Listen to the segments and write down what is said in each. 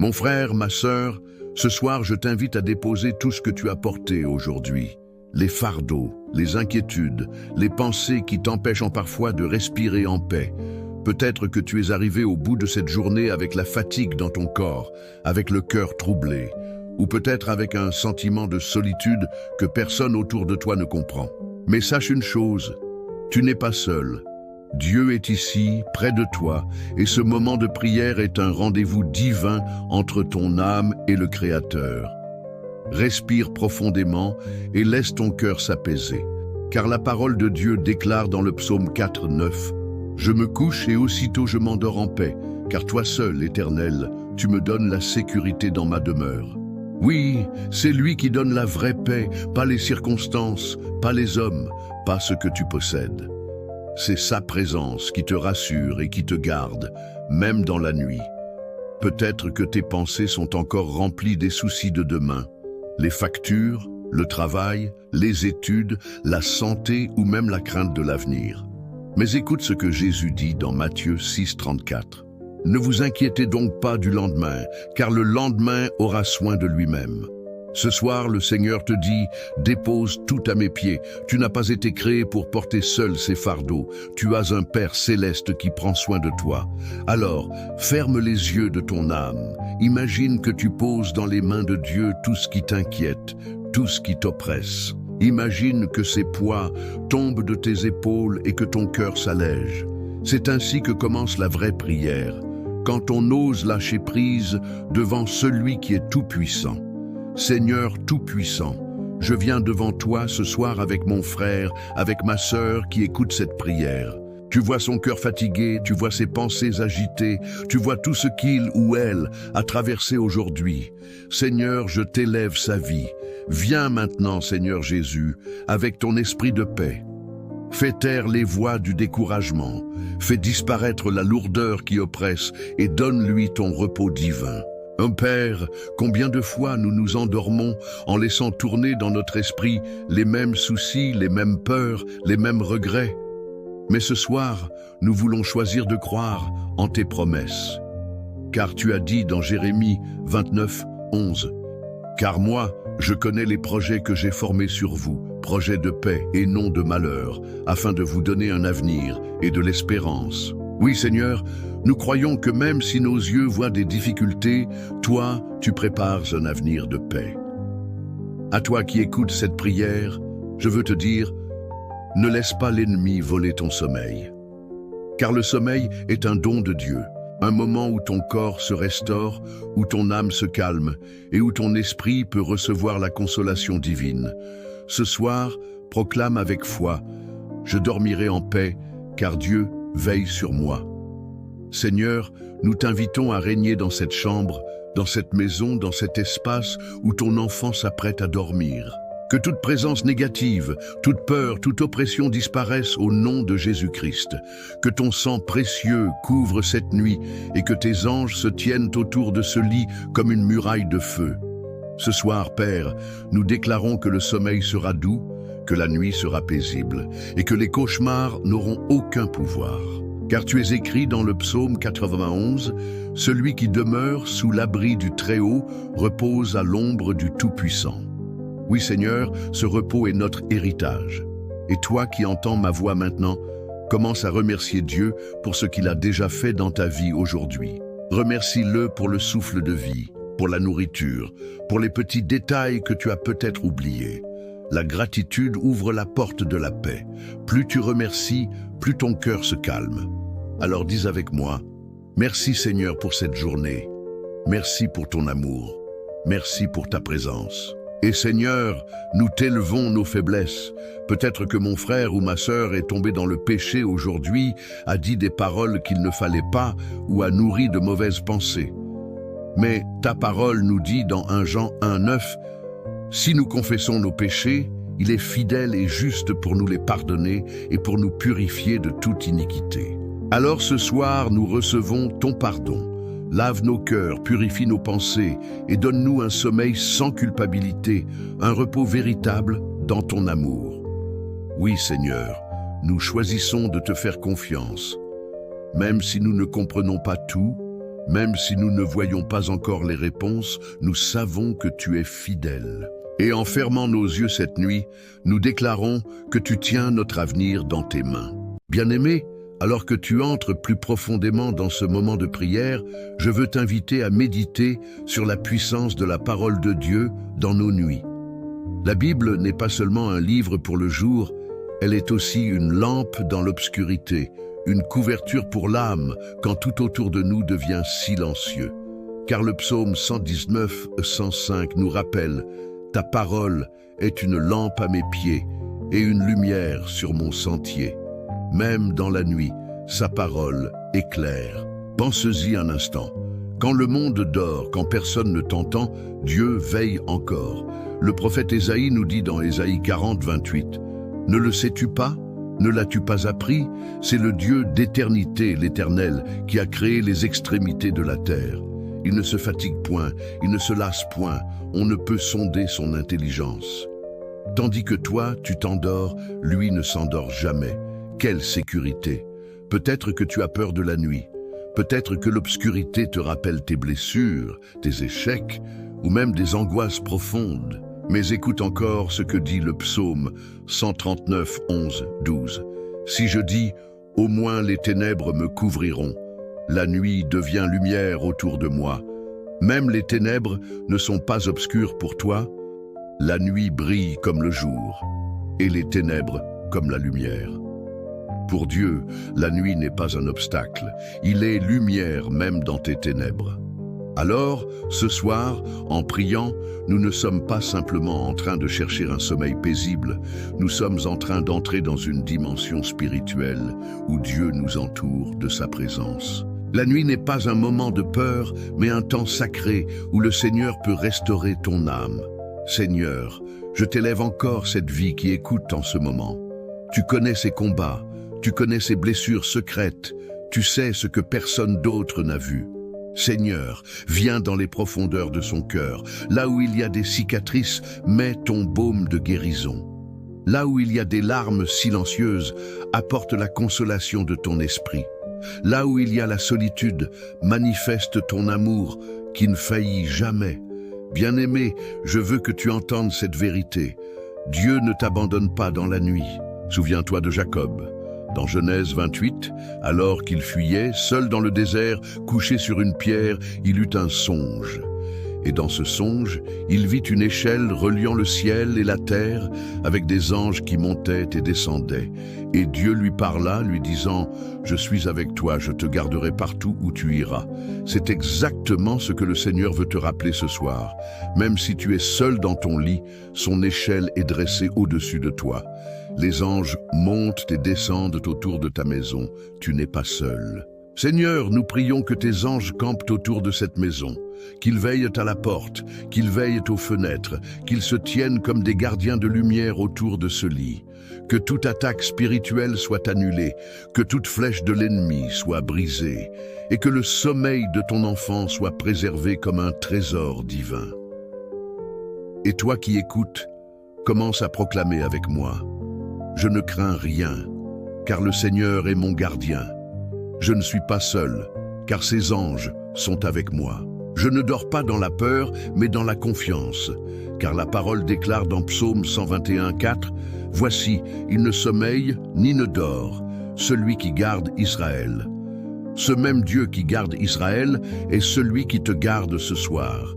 Mon frère, ma sœur, ce soir je t'invite à déposer tout ce que tu as porté aujourd'hui. Les fardeaux, les inquiétudes, les pensées qui t'empêchent parfois de respirer en paix. Peut-être que tu es arrivé au bout de cette journée avec la fatigue dans ton corps, avec le cœur troublé, ou peut-être avec un sentiment de solitude que personne autour de toi ne comprend. Mais sache une chose, tu n'es pas seul. Dieu est ici, près de toi, et ce moment de prière est un rendez-vous divin entre ton âme et le Créateur. Respire profondément et laisse ton cœur s'apaiser, car la parole de Dieu déclare dans le psaume 4, 9 « Je me couche et aussitôt je m'endors en paix, car toi seul, Éternel, tu me donnes la sécurité dans ma demeure. » Oui, c'est lui qui donne la vraie paix, pas les circonstances, pas les hommes, pas ce que tu possèdes. C'est sa présence qui te rassure et qui te garde, même dans la nuit. Peut-être que tes pensées sont encore remplies des soucis de demain. Les factures, le travail, les études, la santé ou même la crainte de l'avenir. Mais écoute ce que Jésus dit dans Matthieu 6, 34. « Ne vous inquiétez donc pas du lendemain, car le lendemain aura soin de lui-même. » Ce soir, le Seigneur te dit « Dépose tout à mes pieds. Tu n'as pas été créé pour porter seul ces fardeaux. Tu as un Père céleste qui prend soin de toi. Alors, ferme les yeux de ton âme. Imagine que tu poses dans les mains de Dieu tout ce qui t'inquiète, tout ce qui t'oppresse. Imagine que ces poids tombent de tes épaules et que ton cœur s'allège. C'est ainsi que commence la vraie prière, quand on ose lâcher prise devant celui qui est tout-puissant. Seigneur tout-puissant, je viens devant toi ce soir avec mon frère, avec ma sœur qui écoute cette prière. Tu vois son cœur fatigué, tu vois ses pensées agitées, tu vois tout ce qu'il ou elle a traversé aujourd'hui. Seigneur, je t'élève sa vie. Viens maintenant, Seigneur Jésus, avec ton esprit de paix. Fais taire les voix du découragement, fais disparaître la lourdeur qui oppresse et donne-lui ton repos divin. Père, combien de fois nous nous endormons en laissant tourner dans notre esprit les mêmes soucis, les mêmes peurs, les mêmes regrets. Mais ce soir, nous voulons choisir de croire en tes promesses. Car tu as dit dans Jérémie 29, 11, « Car moi, je connais les projets que j'ai formés sur vous, projets de paix et non de malheur, afin de vous donner un avenir et de l'espérance. » Oui, Seigneur, nous croyons que même si nos yeux voient des difficultés, toi, tu prépares un avenir de paix. À toi qui écoutes cette prière, je veux te dire, ne laisse pas l'ennemi voler ton sommeil. Car le sommeil est un don de Dieu, un moment où ton corps se restaure, où ton âme se calme et où ton esprit peut recevoir la consolation divine. Ce soir, proclame avec foi, « Je dormirai en paix, car Dieu veille sur moi. » Seigneur, nous t'invitons à régner dans cette chambre, dans cette maison, dans cet espace où ton enfant s'apprête à dormir. Que toute présence négative, toute peur, toute oppression disparaissent au nom de Jésus-Christ. Que ton sang précieux couvre cette nuit et que tes anges se tiennent autour de ce lit comme une muraille de feu. Ce soir, Père, nous déclarons que le sommeil sera doux, que la nuit sera paisible et que les cauchemars n'auront aucun pouvoir. Car tu es écrit dans le psaume 91, « Celui qui demeure sous l'abri du Très-Haut repose à l'ombre du Tout-Puissant. » Oui Seigneur, ce repos est notre héritage. Et toi qui entends ma voix maintenant, commence à remercier Dieu pour ce qu'il a déjà fait dans ta vie aujourd'hui. Remercie-le pour le souffle de vie, pour la nourriture, pour les petits détails que tu as peut-être oubliés. La gratitude ouvre la porte de la paix. Plus tu remercies, plus ton cœur se calme. Alors dis avec moi, « Merci Seigneur pour cette journée. Merci pour ton amour. Merci pour ta présence. » Et Seigneur, nous t'élevons nos faiblesses. Peut-être que mon frère ou ma sœur est tombé dans le péché aujourd'hui, a dit des paroles qu'il ne fallait pas ou a nourri de mauvaises pensées. Mais ta parole nous dit dans 1 Jean 1,9, « Si nous confessons nos péchés, il est fidèle et juste pour nous les pardonner et pour nous purifier de toute iniquité. » Alors ce soir, nous recevons ton pardon. Lave nos cœurs, purifie nos pensées et donne-nous un sommeil sans culpabilité, un repos véritable dans ton amour. Oui Seigneur, nous choisissons de te faire confiance. Même si nous ne comprenons pas tout, Même si nous ne voyons pas encore les réponses, nous savons que tu es fidèle. Et en fermant nos yeux cette nuit, nous déclarons que tu tiens notre avenir dans tes mains. Bien-aimé, alors que tu entres plus profondément dans ce moment de prière, je veux t'inviter à méditer sur la puissance de la parole de Dieu dans nos nuits. La Bible n'est pas seulement un livre pour le jour, elle est aussi une lampe dans l'obscurité, une couverture pour l'âme quand tout autour de nous devient silencieux. Car le psaume 119-105 nous rappelle « Ta parole est une lampe à mes pieds et une lumière sur mon sentier. Même dans la nuit, sa parole éclaire. » Pense-y un instant. Quand le monde dort, quand personne ne t'entend, Dieu veille encore. Le prophète Ésaïe nous dit dans Ésaïe 40, 28, « Ne le sais-tu pas ? Ne l'as-tu pas appris ? C'est le Dieu d'éternité, l'Éternel, qui a créé les extrémités de la terre. Il ne se fatigue point, il ne se lasse point, on ne peut sonder son intelligence. Tandis que toi, tu t'endors, lui ne s'endort jamais. Quelle sécurité! Peut-être que tu as peur de la nuit. Peut-être que l'obscurité te rappelle tes blessures, tes échecs, ou même des angoisses profondes. Mais écoute encore ce que dit le psaume 139, 11, 12. « Si je dis, au moins les ténèbres me couvriront, la nuit devient lumière autour de moi. Même les ténèbres ne sont pas obscures pour toi. La nuit brille comme le jour, et les ténèbres comme la lumière. » Pour Dieu, la nuit n'est pas un obstacle. Il est lumière même dans tes ténèbres. Alors, ce soir, en priant, nous ne sommes pas simplement en train de chercher un sommeil paisible, nous sommes en train d'entrer dans une dimension spirituelle où Dieu nous entoure de sa présence. La nuit n'est pas un moment de peur, mais un temps sacré où le Seigneur peut restaurer ton âme. Seigneur, je t'élève encore cette vie qui écoute en ce moment. Tu connais ses combats, tu connais ses blessures secrètes, tu sais ce que personne d'autre n'a vu. Seigneur, viens dans les profondeurs de son cœur. Là où il y a des cicatrices, mets ton baume de guérison. Là où il y a des larmes silencieuses, apporte la consolation de ton esprit. Là où il y a la solitude, manifeste ton amour qui ne faillit jamais. Bien-aimé, je veux que tu entendes cette vérité. Dieu ne t'abandonne pas dans la nuit. Souviens-toi de Jacob. Dans Genèse 28, alors qu'il fuyait, seul dans le désert, couché sur une pierre, il eut un songe. Et dans ce songe, il vit une échelle reliant le ciel et la terre, avec des anges qui montaient et descendaient. Et Dieu lui parla, lui disant « Je suis avec toi, je te garderai partout où tu iras. » C'est exactement ce que le Seigneur veut te rappeler ce soir. Même si tu es seul dans ton lit, son échelle est dressée au-dessus de toi. Les anges montent et descendent autour de ta maison. Tu n'es pas seul. Seigneur, nous prions que tes anges campent autour de cette maison, qu'ils veillent à la porte, qu'ils veillent aux fenêtres, qu'ils se tiennent comme des gardiens de lumière autour de ce lit. Que toute attaque spirituelle soit annulée, que toute flèche de l'ennemi soit brisée, et que le sommeil de ton enfant soit préservé comme un trésor divin. Et toi qui écoutes, commence à proclamer avec moi. Je ne crains rien, car le Seigneur est mon gardien. Je ne suis pas seul, car ses anges sont avec moi. Je ne dors pas dans la peur, mais dans la confiance, car la parole déclare dans Psaume 121, 4, « Voici, il ne sommeille ni ne dort, celui qui garde Israël. » Ce même Dieu qui garde Israël est celui qui te garde ce soir.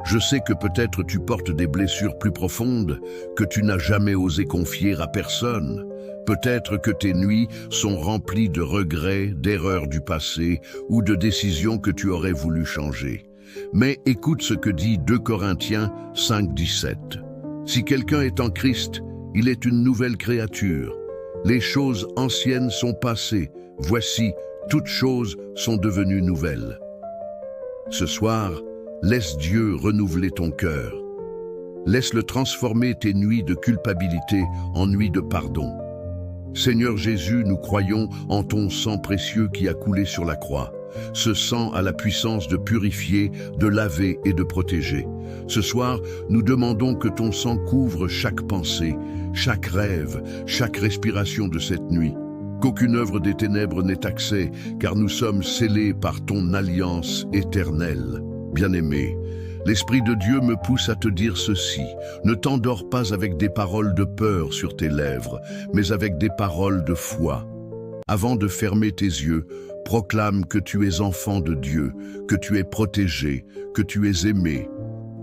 Je sais que peut-être tu portes des blessures plus profondes que tu n'as jamais osé confier à personne. Peut-être que tes nuits sont remplies de regrets, d'erreurs du passé ou de décisions que tu aurais voulu changer. Mais écoute ce que dit 2 Corinthiens 5, 17. « Si quelqu'un est en Christ, il est une nouvelle créature. Les choses anciennes sont passées. Voici, toutes choses sont devenues nouvelles. » Ce soir, laisse Dieu renouveler ton cœur. Laisse-le transformer tes nuits de culpabilité en nuits de pardon. Seigneur Jésus, nous croyons en ton sang précieux qui a coulé sur la croix. Ce sang a la puissance de purifier, de laver et de protéger. Ce soir, nous demandons que ton sang couvre chaque pensée, chaque rêve, chaque respiration de cette nuit. qu'aucune œuvre des ténèbres n'ait accès, car nous sommes scellés par ton alliance éternelle. Bien-aimé, l'Esprit de Dieu me pousse à te dire ceci: ne t'endors pas avec des paroles de peur sur tes lèvres, mais avec des paroles de foi. Avant de fermer tes yeux, proclame que tu es enfant de Dieu, que tu es protégé, que tu es aimé.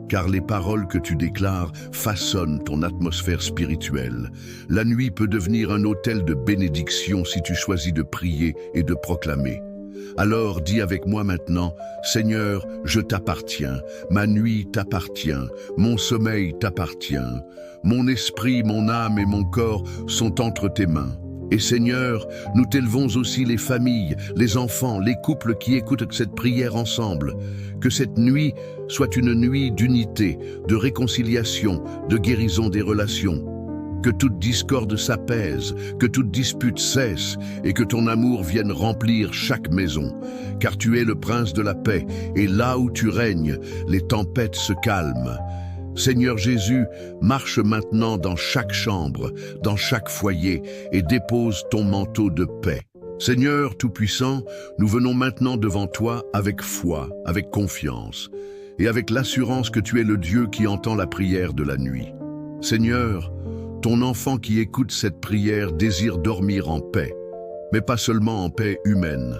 Car les paroles que tu déclares façonnent ton atmosphère spirituelle. La nuit peut devenir un autel de bénédiction si tu choisis de prier et de proclamer. Alors dis avec moi maintenant: Seigneur, je t'appartiens, ma nuit t'appartient, mon sommeil t'appartient, mon esprit, mon âme et mon corps sont entre tes mains. Et Seigneur, nous t'élevons aussi les familles, les enfants, les couples qui écoutent cette prière ensemble. Que cette nuit soit une nuit d'unité, de réconciliation, de guérison des relations. Que toute discorde s'apaise, que toute dispute cesse et que ton amour vienne remplir chaque maison. Car tu es le prince de la paix et là où tu règnes, les tempêtes se calment. Seigneur Jésus, marche maintenant dans chaque chambre, dans chaque foyer et dépose ton manteau de paix. Seigneur Tout-Puissant, nous venons maintenant devant toi avec foi, avec confiance et avec l'assurance que tu es le Dieu qui entend la prière de la nuit. Seigneur, ton enfant qui écoute cette prière désire dormir en paix, mais pas seulement en paix humaine,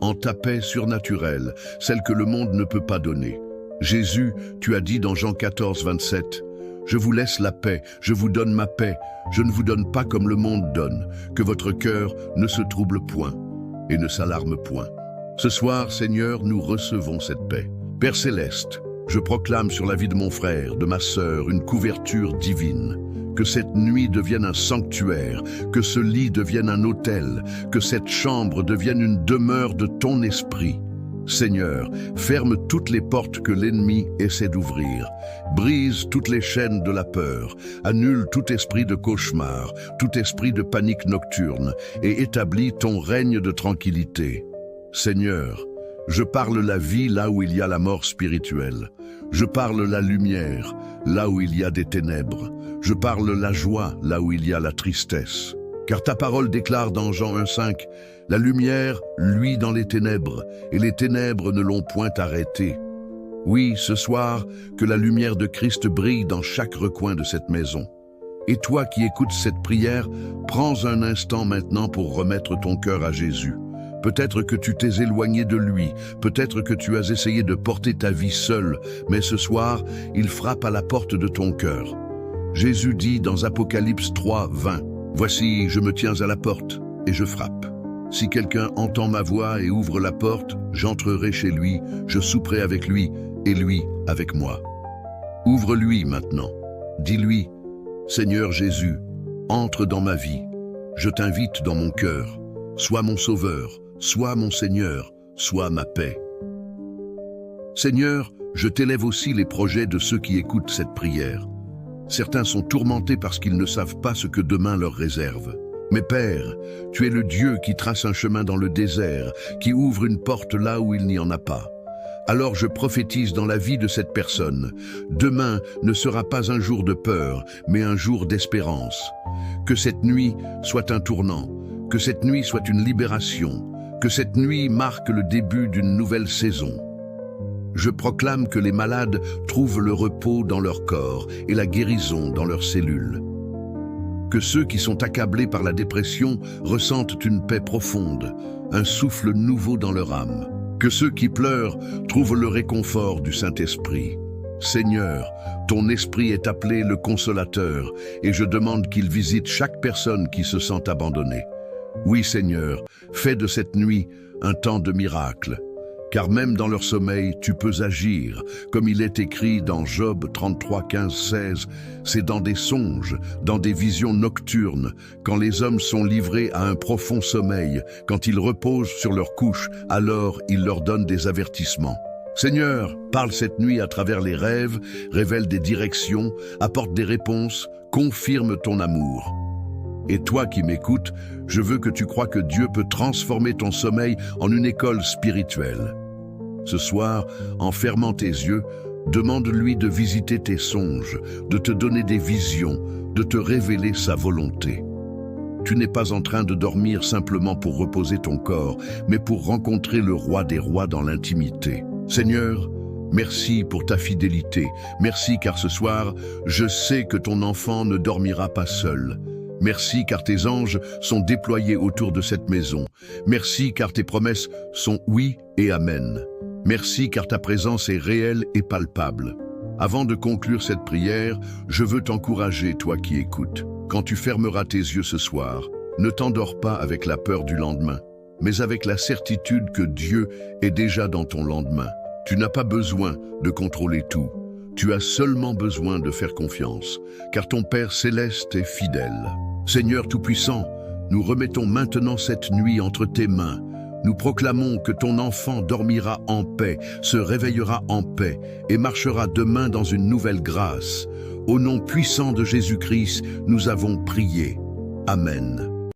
en ta paix surnaturelle, celle que le monde ne peut pas donner. Jésus, tu as dit dans Jean 14, 27, « Je vous laisse la paix, je vous donne ma paix, je ne vous donne pas comme le monde donne, que votre cœur ne se trouble point et ne s'alarme point. » Ce soir, Seigneur, nous recevons cette paix. Père céleste, je proclame sur la vie de mon frère, de ma sœur, une couverture divine. Que cette nuit devienne un sanctuaire, que ce lit devienne un autel, que cette chambre devienne une demeure de ton esprit. Seigneur, ferme toutes les portes que l'ennemi essaie d'ouvrir. Brise toutes les chaînes de la peur. Annule tout esprit de cauchemar, tout esprit de panique nocturne et établis ton règne de tranquillité. Seigneur, je parle la vie là où il y a la mort spirituelle. Je parle la lumière là où il y a des ténèbres. Je parle la joie là où il y a la tristesse. Car ta parole déclare dans Jean 1,5 « La lumière luit dans les ténèbres, et les ténèbres ne l'ont point arrêtée. » Oui, ce soir, que la lumière de Christ brille dans chaque recoin de cette maison. Et toi qui écoutes cette prière, prends un instant maintenant pour remettre ton cœur à Jésus. Peut-être que tu t'es éloigné de lui, peut-être que tu as essayé de porter ta vie seul, mais ce soir, il frappe à la porte de ton cœur. Jésus dit dans Apocalypse 3, 20, « Voici, je me tiens à la porte et je frappe. Si quelqu'un entend ma voix et ouvre la porte, j'entrerai chez lui, je souperai avec lui et lui avec moi. » Ouvre-lui maintenant. Dis-lui, « Seigneur Jésus, entre dans ma vie. Je t'invite dans mon cœur. Sois mon sauveur, sois mon Seigneur, sois ma paix. » Seigneur, je t'élève aussi les projets de ceux qui écoutent cette prière. Certains sont tourmentés parce qu'ils ne savent pas ce que demain leur réserve. Mais Père, tu es le Dieu qui trace un chemin dans le désert, qui ouvre une porte là où il n'y en a pas. Alors je prophétise dans la vie de cette personne. Demain ne sera pas un jour de peur, mais un jour d'espérance. Que cette nuit soit un tournant, que cette nuit soit une libération, que cette nuit marque le début d'une nouvelle saison. Je proclame que les malades trouvent le repos dans leur corps et la guérison dans leurs cellules. Que ceux qui sont accablés par la dépression ressentent une paix profonde, un souffle nouveau dans leur âme. Que ceux qui pleurent trouvent le réconfort du Saint-Esprit. Seigneur, ton esprit est appelé le Consolateur et je demande qu'il visite chaque personne qui se sent abandonnée. Oui Seigneur, fais de cette nuit un temps de miracle. Car même dans leur sommeil, tu peux agir, comme il est écrit dans Job 33, 15, 16. C'est dans des songes, dans des visions nocturnes, quand les hommes sont livrés à un profond sommeil, quand ils reposent sur leur couche, alors il leur donne des avertissements. Seigneur, parle cette nuit à travers les rêves, révèle des directions, apporte des réponses, confirme ton amour. Et toi qui m'écoutes, je veux que tu crois que Dieu peut transformer ton sommeil en une école spirituelle. Ce soir, en fermant tes yeux, demande-lui de visiter tes songes, de te donner des visions, de te révéler sa volonté. Tu n'es pas en train de dormir simplement pour reposer ton corps, mais pour rencontrer le roi des rois dans l'intimité. Seigneur, merci pour ta fidélité. Merci car ce soir, je sais que ton enfant ne dormira pas seul. Merci car tes anges sont déployés autour de cette maison. Merci car tes promesses sont oui et amen. Merci car ta présence est réelle et palpable. Avant de conclure cette prière, je veux t'encourager, toi qui écoutes. Quand tu fermeras tes yeux ce soir, ne t'endors pas avec la peur du lendemain, mais avec la certitude que Dieu est déjà dans ton lendemain. Tu n'as pas besoin de contrôler tout. Tu as seulement besoin de faire confiance, car ton Père céleste est fidèle. Seigneur Tout-Puissant, nous remettons maintenant cette nuit entre tes mains. Nous proclamons que ton enfant dormira en paix, se réveillera en paix et marchera demain dans une nouvelle grâce. Au nom puissant de Jésus-Christ, nous avons prié. Amen.